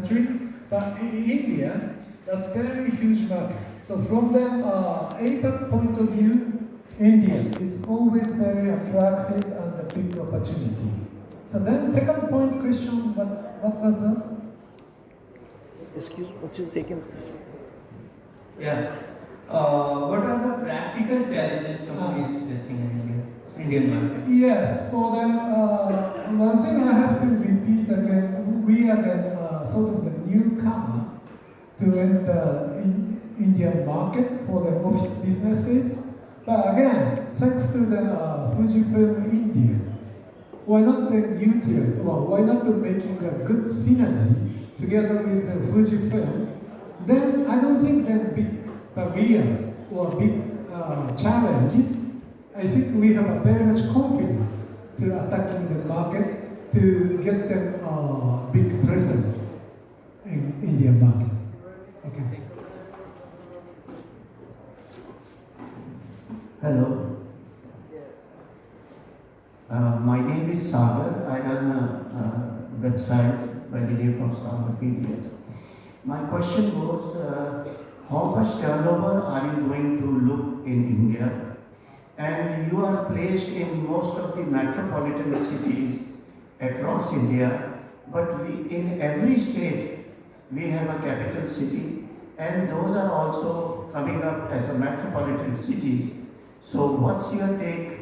country. But in India, that's very huge market. So from the APAC point of view, India is always very attractive and a big opportunity. So then second point question, what was that? Excuse me, what's your second question? Yeah. What are the practical challenges companies facing in Indian market? Yes, for the one thing I have to repeat again, we are the sort of the newcomer to enter Indian market for the office businesses. But again, thanks to the FujiFilm India, why not utilize, or why not making a good synergy together with FujiFilm? Then I don't think that big barrier or big challenges. I think we have a very much confidence to attacking the market to get the big presence in Indian market. Okay. Hello. My name is Sagar. I run a website by the name of Sagarpedia. My question was, how much turnover are you going to look in India? And you are placed in most of the metropolitan cities across India, but in every state we have a capital city, and those are also coming up as a metropolitan cities. So what's your take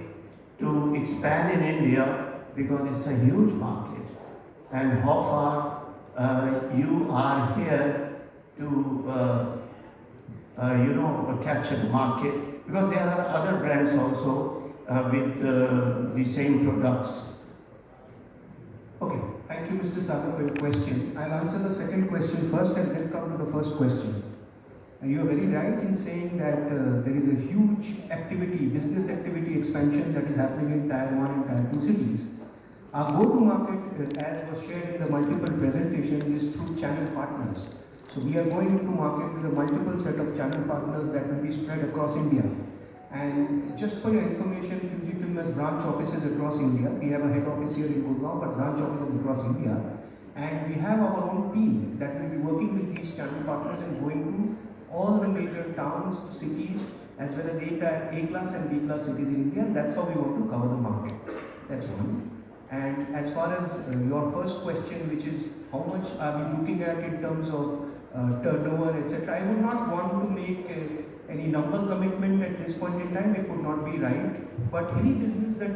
to expand in India, because it's a huge market, and how far you are here to capture the market, because there are other brands also with the same products. Okay, thank you Mr. Sagar for your question. I'll answer the second question first and then come to the first question. You are very right in saying that there is a huge activity, business activity expansion that is happening in Tier 1 and Tier 2 cities. Our go-to-market, as was shared in the multiple presentations, is through channel partners. So we are going to market with a multiple set of channel partners that will be spread across India. And just for your information, FujiFilm has branch offices across India. We have a head office here in Gurgaon, but branch offices across India. And we have our own team that will be working with these channel partners and going to all the major towns, cities, as well as A-class and B-class cities in India. That's how we want to cover the market. That's one. And as far as your first question, which is how much are we looking at in terms of turnover, etc., I would not want to make any number commitment at this point in time. It would not be right. But any business that,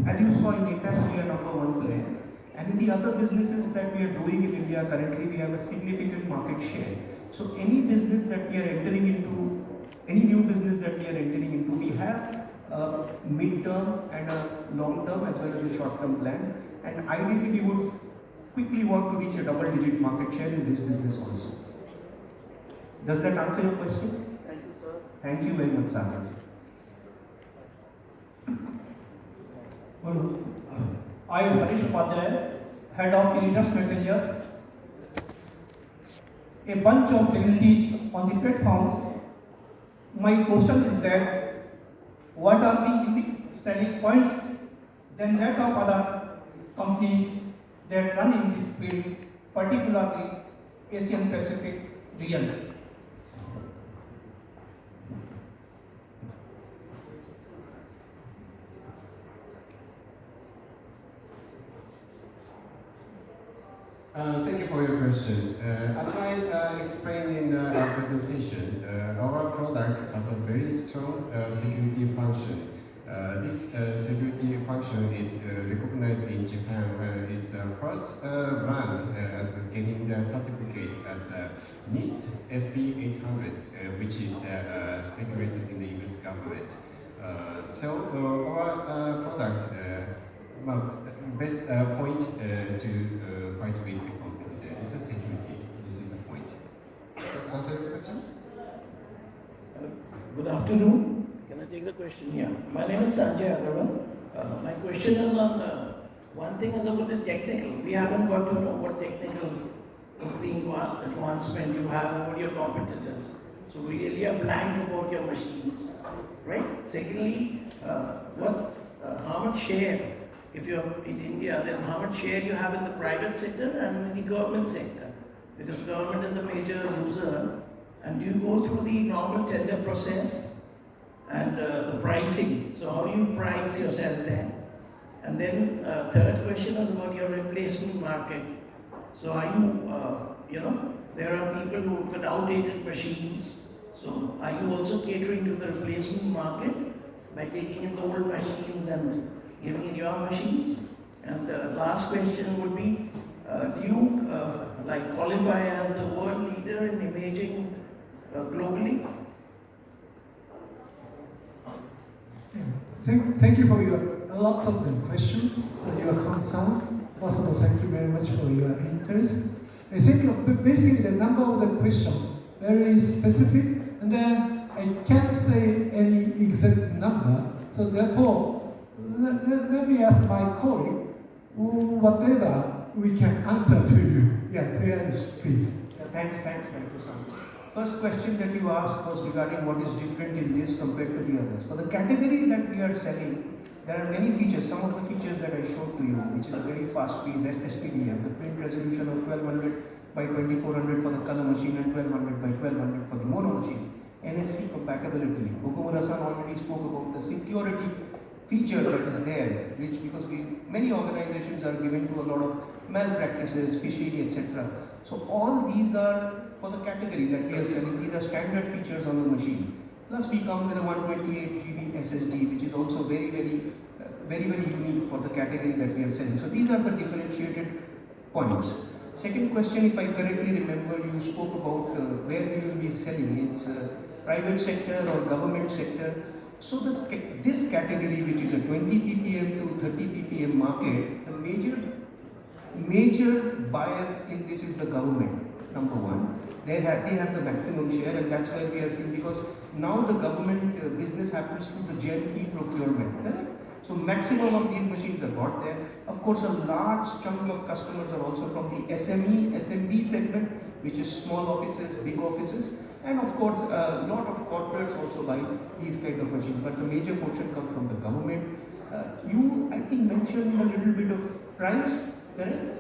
as you saw in APAC, we are number one player. And in the other businesses that we are doing in India currently, we have a significant market share. So any business that we are entering into, any new business that we are entering into, we have a mid-term and a long-term as well as a short-term plan. And ideally, we would quickly want to reach a double-digit market share in this business also. Does that answer your question? Thank you, sir. Thank you very much, Sagar. Hello. I am Harish Upadhyay, Head of Editors Messenger. A bunch of dignitaries on the platform. My question is that what are the unique selling points than that of other companies that run in this field, particularly Asian Pacific region? Thank you for your question. As I explained in our presentation, our product has a very strong security function. This security function is recognized in Japan. It's the first brand as getting the certificate as NIST SP800, which is speculated in the US government. So our product, best point to fight with the competitor is the security. This is the point. Does that answer your question? Good afternoon. Can I take the question? Yeah. My name is Sanjay Agarwal. My question is on one thing is about the technical. We haven't got to know what technical advancement you have over your competitors. So we really are blank about your machines, right? Secondly, how much share, if you're in India, then how much share you have in the private sector and in the government sector? Because major user, and do you go through the normal tender process and the pricing? So how do you price yourself there? And then third question is about your replacement market. So are you, there are people who've got outdated machines. So are you also catering to the replacement market by taking in the old machines and giving in your machines? And last question would be, do you qualify as the world leader in imaging globally? Thank you for your lots of the questions. So your concern. First of all, thank you very much for your interest. I think basically the number of the question very specific, and then I can't say any exact number. So therefore, let me ask my colleague whatever we can answer to you. Yeah, please. Thanks, Naito-san. First question that you asked was regarding what is different in this compared to the others. For the category that we are selling, there are many features. Some of the features that I showed to you, which is a very fast speed SPDF, the print resolution of 1200 by 2400 for the color machine and 1200 by 1200 for the mono machine. NFC compatibility. Okumura-san already spoke about the security feature that is there, which because many organizations are given to a lot of malpractices, phishing, etc. So all these are for the category that we are selling. These are standard features on the machine. Plus we come with a 128 GB SSD, which is also very unique for the category that we are selling. So these are the differentiated points. Second question, if I correctly remember, you spoke about where we will be selling. It's private sector or government sector. So this category, which is a 20 ppm to 30 ppm market, the major buyer in this is the government. Number one, they have the maximum share, and that's where we are seeing, because now the government business happens through the Gen e-procurement, correct? So maximum of these machines are bought there. Of course, a large chunk of customers are also from the SMB segment, which is small offices, big offices, and of course, a lot of corporates also buy these kind of machines. But the major portion comes from the government. You, I think, mentioned a little bit of price, correct?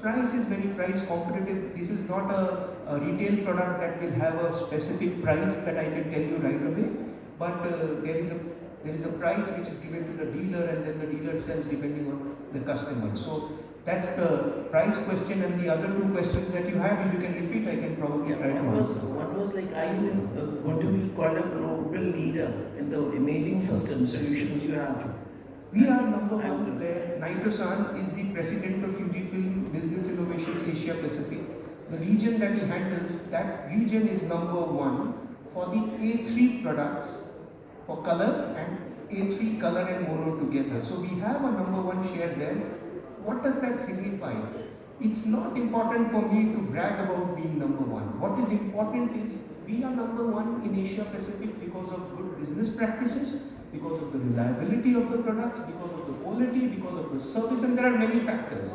Price is very price competitive. This is not a retail product that will have a specific price that I can tell you right away. But there is a price which is given to the dealer, and then the dealer sells depending on the customer. So that's the price question, and the other two questions that you have, if you can repeat, I can probably try to answer. One was like, are you going to be called a global leader in the imaging system solutions you have? We are number one there. Naito-san is the president of FujiFilm Business Innovation Asia Pacific. The region that he handles, that region is number one for the A3 products for color and A3 color and mono together. So we have a number one share there. What does that signify? It's not important for me to brag about being number one. What is important is we are number one in Asia Pacific because of good business practices, because of the reliability of the products, because of the quality, because of the service, and there are many factors.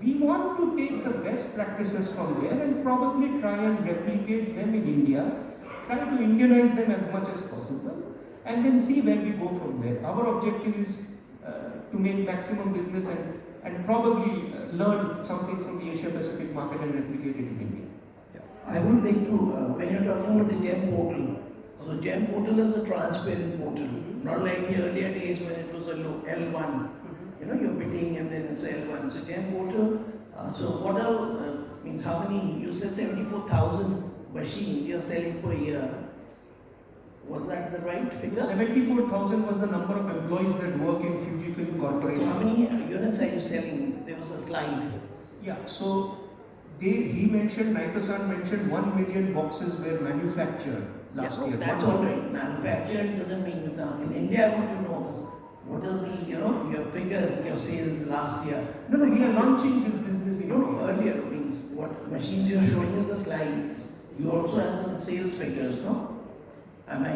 We want to take the best practices from there and probably try and replicate them in India, try to Indianize them as much as possible, and then see where we go from there. Our objective is to make maximum business and probably learn something from the Asia Pacific market and replicate it in India. I would like to, when you're talking about the GEM portal, so GEM portal is a transparent portal, not like the earlier days when it was a L1. You're bidding and then it's L1. So GEM portal, so what are, means how many, you said 74,000 machines you're selling per year. Was that the right figure? 74,000 was the number of employees that work in FujiFilm Corporation. So how many units are you selling? There was a slide. Yeah, so Naito-san mentioned 1 million boxes were manufactured last year. That's all right. Manufactured doesn't mean without. In India, I want to know what is the, your figures, your sales last year. No, we are launching this business in India. Earlier means what machines you're showing in the slides. You also had some sales figures, no? Am I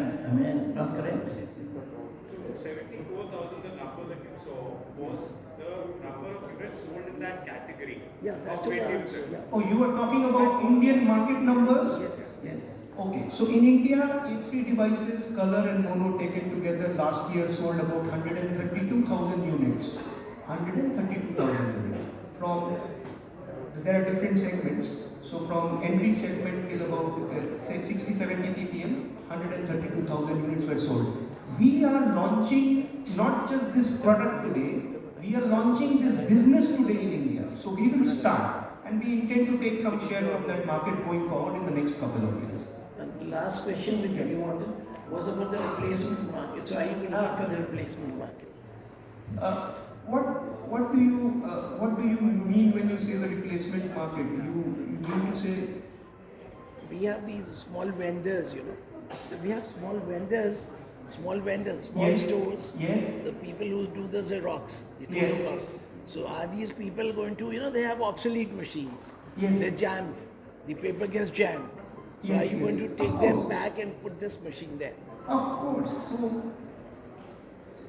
not correct? So 74,000, the number that you saw was the number of units sold in that category. Yeah, that's what I was, yeah. Oh, you were talking about Indian market numbers? Yes. Okay, so in India, A3 devices, color and mono taken together last year sold about 132,000 units. 132,000 units. From there are different segments. So from entry segment till about say 60-70 ppm, 132,000 units were sold. We are launching not just this product today, we are launching this business today in India. So we will start and we intend to take some share from that market going forward in the next couple of years. And the last question which you wanted was about the replacement market. So are you looking for the replacement market? What do you mean when you say the replacement market? You mean to say We have these small vendors, you know. We have small vendors, small Yes. stores. Yes. The people who do the Xerox, the Yes. photocopy. So are these people going to, you know, they have obsolete machines. Yes. They're jammed. The paper gets jammed. So Yes, are you yes. going to take Of them course. back and put this machine there? Of course.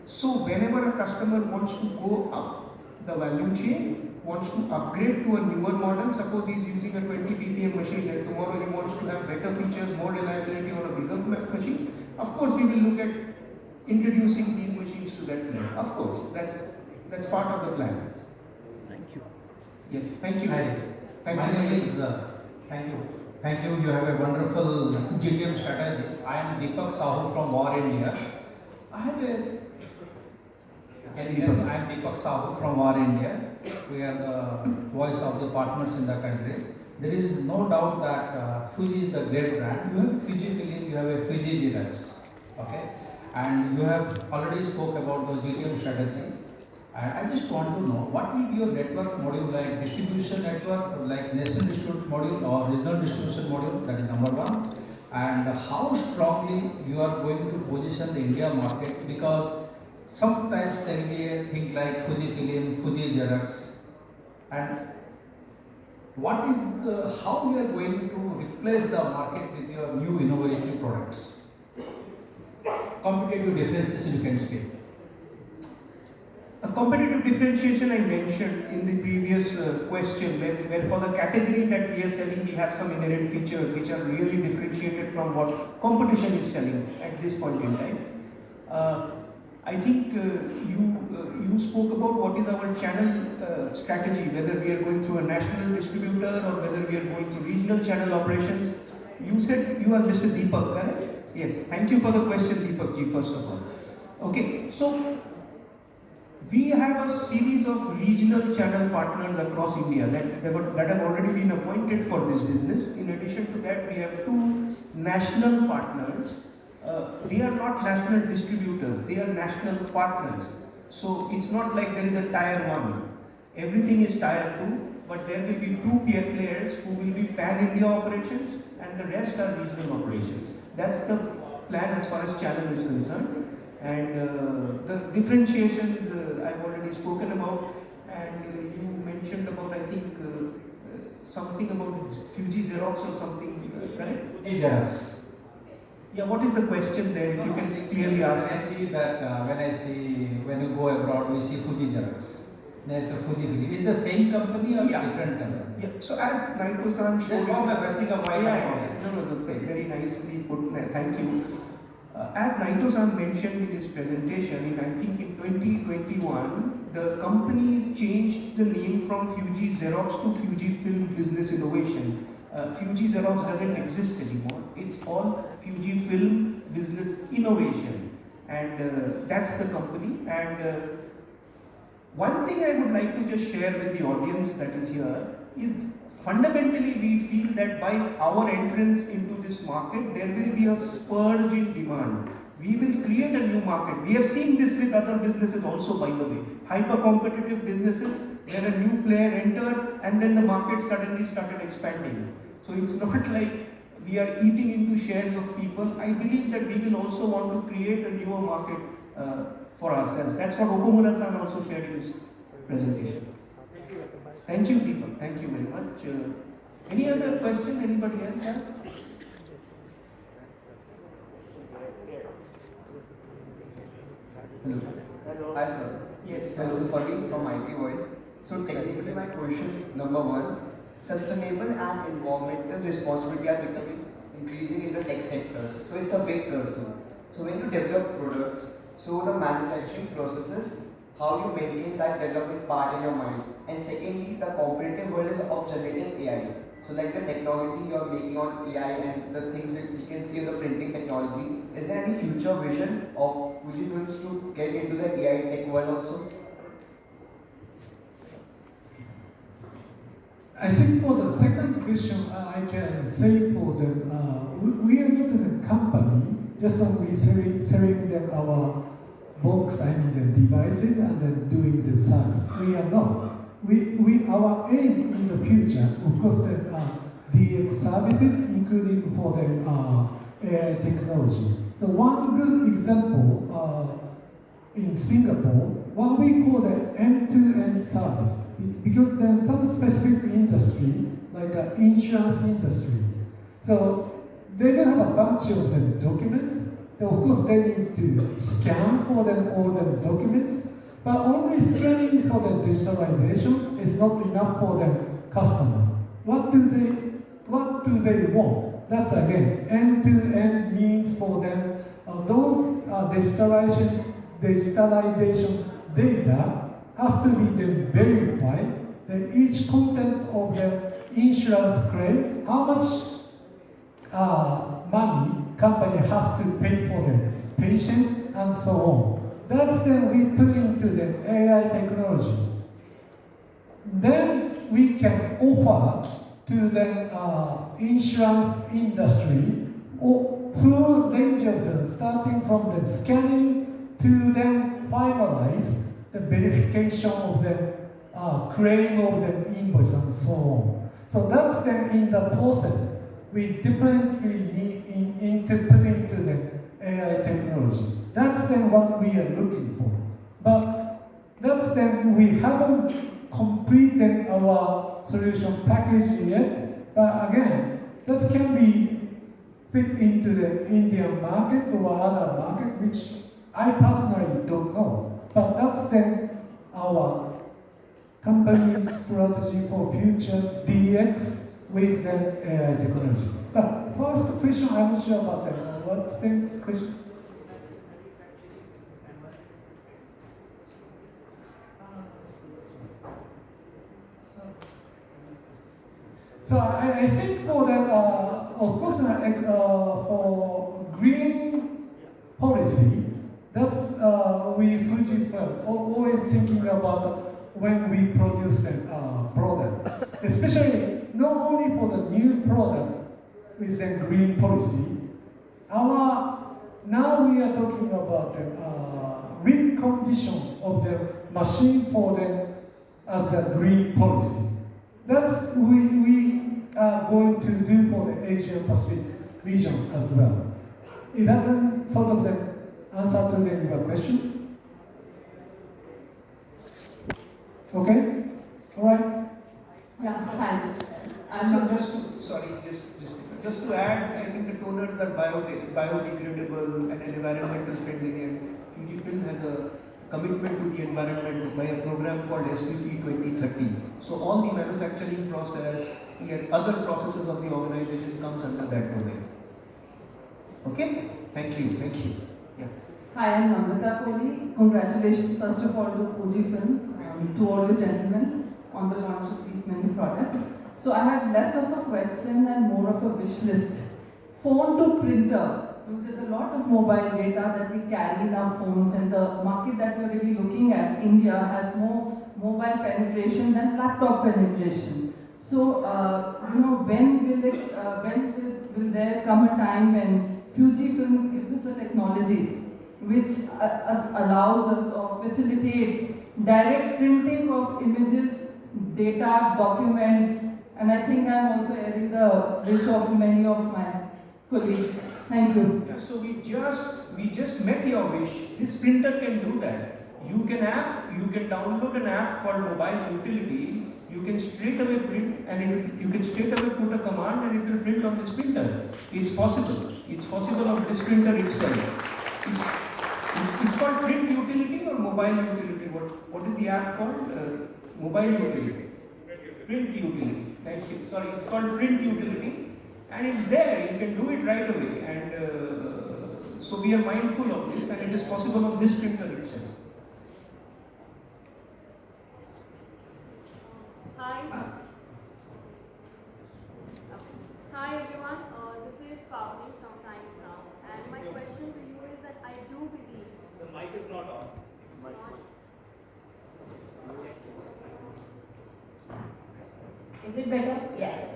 So whenever a customer wants to go up the value chain, wants to upgrade to a newer model, suppose he's using a 20 ppm machine and tomorrow he wants to have better features, more reliability on a bigger machine, of course we will look at introducing these machines to that plan. Of course, that's part of the plan. Thank you. Yes, thank you. Hi, Thank my you. name is, thank you. Thank you, you have a wonderful GTM strategy. I am Deepak Sahu from War India. I have a, can you hear me? I am Deepak Sahu from War India. We are the voice of the partners in the country. There is no doubt that Fuji is the great brand. You have FujiFilm, you have a Fuji Xerox, okay? And you have already spoke about the GTM strategy. And I just want to know what will be your network module, like distribution network, like national distribution module or regional distribution module, that is number one. And how strongly you are going to position the India market, because sometimes there will be a thing like FujiFilm, Fuji Xerox, and what is the, how you are going to replace the market with your new innovative products? Competitive differentiation you can speak. A competitive differentiation I mentioned in the previous question, where for the category that we are selling, we have some inherent features which are really differentiated from what competition is selling at this point in time. I think you spoke about what is our channel strategy, whether we are going through a national distributor or whether we are going through regional channel operations. You said you are Mr. Deepak, correct? Yes. Thank you for the question, Deepak ji, first of all. Okay, so we have a series of regional channel partners across India that have already been appointed for this business. In addition to that, we have 2 national partners. They are not national distributors, they are national partners. So it's not like there is a tier 1. Everything is tier 2, but there will be 2 peer players who will be pan-India operations and the rest are regional operations. That's the plan as far as channel is concerned. And the differentiations I've already spoken about, and you mentioned about, I think, something about Fuji Xerox or something, correct? Fuji Xerox. Yeah, what is the question there, if you can clearly ask? I see that when you go abroad, we see Fuji Xerox. Next to FujiFilm. Is the same company or different company? Yeah, so as Naito-san showed Just form a pressing of white. No, very nicely put, thank you. As Naito-san mentioned in his presentation, I think in 2021, the company changed the name from Fuji Xerox to FujiFilm Business Innovation. Fuji Xerox doesn't exist anymore. It's called FujiFilm Business Innovation, and that's the company. And one thing I would like to just share with the audience that is here is fundamentally we feel that by our entrance into this market, there will be a spurge in demand. We will create a new market. We have seen this with other businesses also, by the way. Hyper-competitive businesses, where a new player entered and then the market suddenly started expanding. So it's not like we are eating into shares of people. I believe that we will also want to create a newer market for ourselves. That's what Okumura-san also shared in his presentation. Thank you, Deepak. Thank you very much. Any other question anybody else has? Hello. Hi, sir. Yes. This is Farid from IT Voice. So technically my question number 1, sustainable and environmental responsibility are becoming increasing in the tech sectors. So it's a big concern. So when you develop products, so the manufacturing processes how you maintain that development part in your mind. And secondly, the competitive world is of generating AI. So like the technology you're making on AI and the things that we can see in the printing technology, is there any future vision of Fujifilms to get into the AI tech world also? I think for the second question, I can say for them, we are not a company, just only selling them our box, I mean the devices, and then doing the service. We are not. Our aim in the future, of course, the DX services, including for the AI technology. So one good example in Singapore, what we call the end-to-end service, because then some specific industry, like insurance industry, so they don't have a bunch of the documents. Of course, they need to scan for them all the documents, but only scanning for the digitalization is not enough for the customer. What do they want? That's again, end-to-end means for them, those digitalization data has to be then verified, that each content of the insurance claim, how much money company has to pay for the patient and so on. That's then we put into the AI technology. Then we can offer to the insurance industry full range of them, starting from the scanning to then finalize the verification of the claim of the invoice and so on. So that's then in the process we differently need to put into the AI technology. That's then what we are looking for. But that's then we haven't completed our solution package yet. But again, that can be fit into the Indian market or other market, which I personally don't know. But that's then our company's strategy for future DX with the AI technology. But first question, I'm not sure about that. What's the question? So I think for that, of course, for green policy, that's we FujiFilm always thinking about when we produce the product, especially not only for the new product with the green policy. Now we are talking about the recondition of the machine for them as a green policy. That's we are going to do for the Asia Pacific region as well. Is that sort of the answer to your question? Okay? All right? Yeah, hi. Just to add, I think the toners are biodegradable and environmental friendly, and FujiFilm has a commitment to the environment by a program called SVP 2030. So all the manufacturing process, the other processes of the organization comes under that domain. Okay? Thank you. Yeah. Hi, I'm Namrata Kohli. Congratulations first of all to FujiFilm, to all you gentlemen on the launch of these many products. So I have less of a question and more of a wish list. Phone to printer. There's a lot of mobile data that we carry in our phones, and the market that we're really looking at, India, has more mobile penetration than laptop penetration. So, when will there come a time when FujiFilm gives us a technology which allows us or facilitates direct printing of images, data, documents, and I think I'm also airing the wish of many of my colleagues. Thank you. Yeah, so we just met your wish. This printer can do that. You can download an app called Mobile Utility. You can straight away print, and you can straight away put a command, and it will print on this printer. It's possible. It's possible on this printer itself. It's called Print Utility or Mobile Utility. What is the app called? Mobile Utility. Print Utility. Thank you. Sorry, it's called Print Utility, and it's there. You can do it right away, and so we are mindful of this, and it is possible on this printer itself. Pavni from Times Now, and my question to you is that I do believe The mic is not on. Is it better? Yes.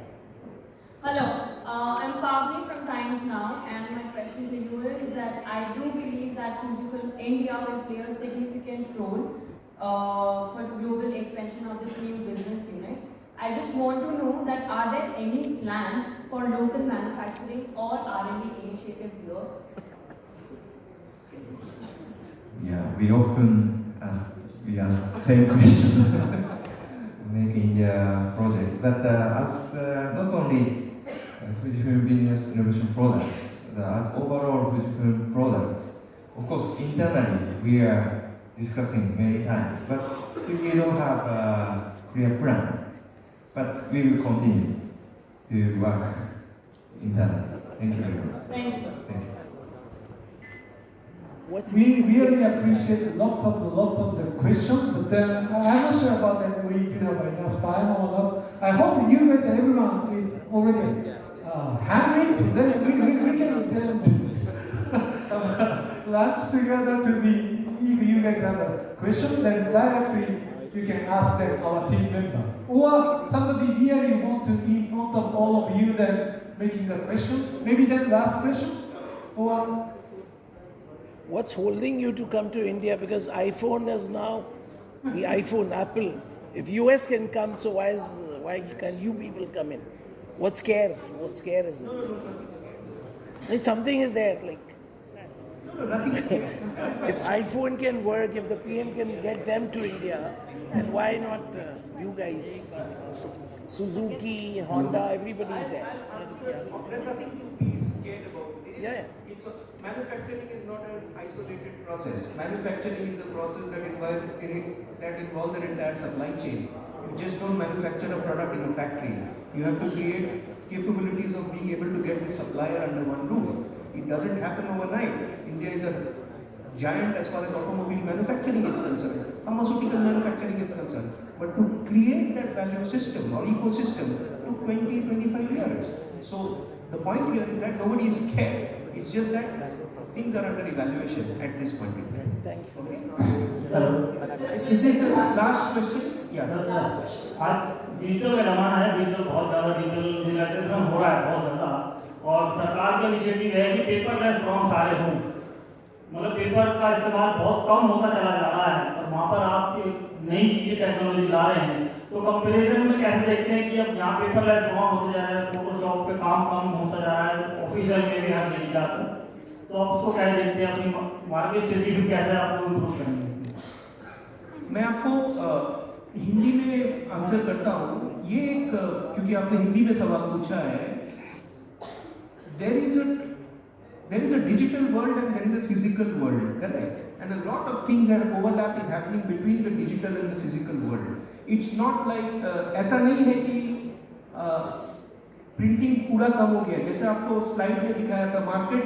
Hello, I'm Pavni from Times Now, and my question to you is that I do believe that FujiFilm India will play a significant role for the global expansion of this new business unit. I just want to know that are there any plans for local manufacturing or R&D initiatives here? Yeah, we often ask same question make India project, but as not only Fujifilm Business Innovation products, as overall Fujifilm products, of course internally we are discussing many times, but still we don't have a clear plan. But we will continue to work internally. Thank you very much. Thank you. Thank you. We really appreciate lots of the questions, but then I'm not sure about that we do have enough time or not. I hope you guys, everyone is already hungry, so then we can then just lunch together to be, if you guys have a question, then directly you can ask them, our team member. Or somebody really want to, in front of all of you, then making a question, maybe then last question, or What's holding you to come to India? Because iPhone is now the iPhone, Apple. If US can come, so why can you people come in? What scare? What scare is it? Like something is there. Like if iPhone can work, if the PM can get them to India, and why not you guys? Suzuki, Honda, everybody is there. There's nothing to be scared about. Yeah. Manufacturing is not an isolated process. Manufacturing is a process that involves the entire supply chain. You just don't manufacture a product in a factory. You have to create capabilities of being able to get the supplier under one roof. It doesn't happen overnight. India is a giant as far as automobile manufacturing is concerned, pharmaceutical manufacturing is concerned. But to create that value system or ecosystem took 20-25 years. So the point here is that nobody is scared. It's just that things are under evaluation at this point in time. Thank you. Okay? Hello. Is this the last question? Yeah. आज digital का जमाना है, digital बहुत ज़्यादा digitalisation हो रहा है बहुत ज़्यादा, और सरकार का इनिशिएटिव है कि पेपरलेस फॉर्म सारे हों, मतलब पेपर का इस्तेमाल बहुत कम होता चला जा रहा है, और वहाँ पर आप नई चीज़ें टेक्नोलॉजी ला रहे हैं, तो कंपैरिजन में कैसे देखते हैं कि अब यहाँ पेपरलेस फॉर्म होते जा रहे हैं, फोटोशॉप पे काम कम होता जा रहा है, ऑफिशियल में भी हर जगह तो आप उसको कैसे देखते हैं, अपनी मार्केट स्ट्रेटजी कैसे आपको इम्प्रूव करेंगे? मैं आपको हिंदी में आंसर करता हूँ। ये एक क्योंकि आपने हिंदी में सवाल पूछा है, there is a digital world and there is a physical world, correct? And a lot of things that overlap is happening between the digital and the physical world. It's not like ऐसा नहीं है कि printing पूरा कम हो गया, जैसे आपको slide में दिखाया था, मार्केट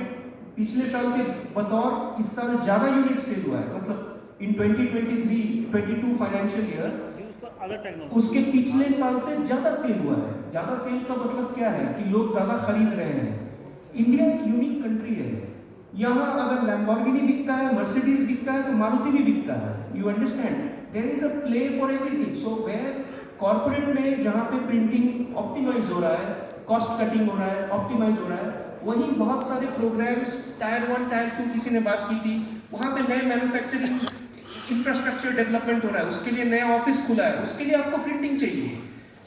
पिछले साल के बतौर इस साल ज़्यादा यूनिट सेल हुआ है, मतलब इन 2023-22 फाइनेंशियल ईयर उसके पिछले साल से ज़्यादा सेल हुआ है। ज़्यादा सेल का मतलब क्या है कि लोग ज़्यादा खरीद रहे हैं। इंडिया एक यूनिक कंट्री है, यहाँ अगर लैम्बोर्गिनी बिकता है, मर्सिडीज बिकता है, तो मारुति भी बिकता है। You understand, there is a play for everything. So where corporate में जहाँ पे प्रिंटिंग ऑप्टिमाइज हो रहा है, कॉस्ट कटिंग हो रहा है, ऑप्टिमाइज हो रहा है, वहीं बहुत सारे प्रोग्राम्स टायर 1 टायर 2 किसी ने बात की थी, वहाँ पे नए मैन्युफैक्चरिंग इंफ्रास्ट्रक्चर डेवलपमेंट हो रहा है, उसके लिए नया ऑफिस खुला है, उसके लिए आपको प्रिंटिंग चाहिए।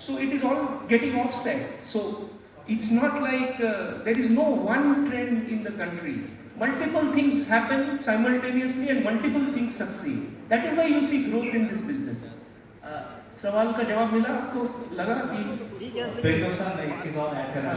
So it is all getting offset. So it's not like there is no one trend in the country. Multiple things happen simultaneously and multiple things succeed. That is why you see growth in this business. सवाल का जवाब मिला आपको? लगा कि फिर तो sir मैं एक चीज़ और ऐड करना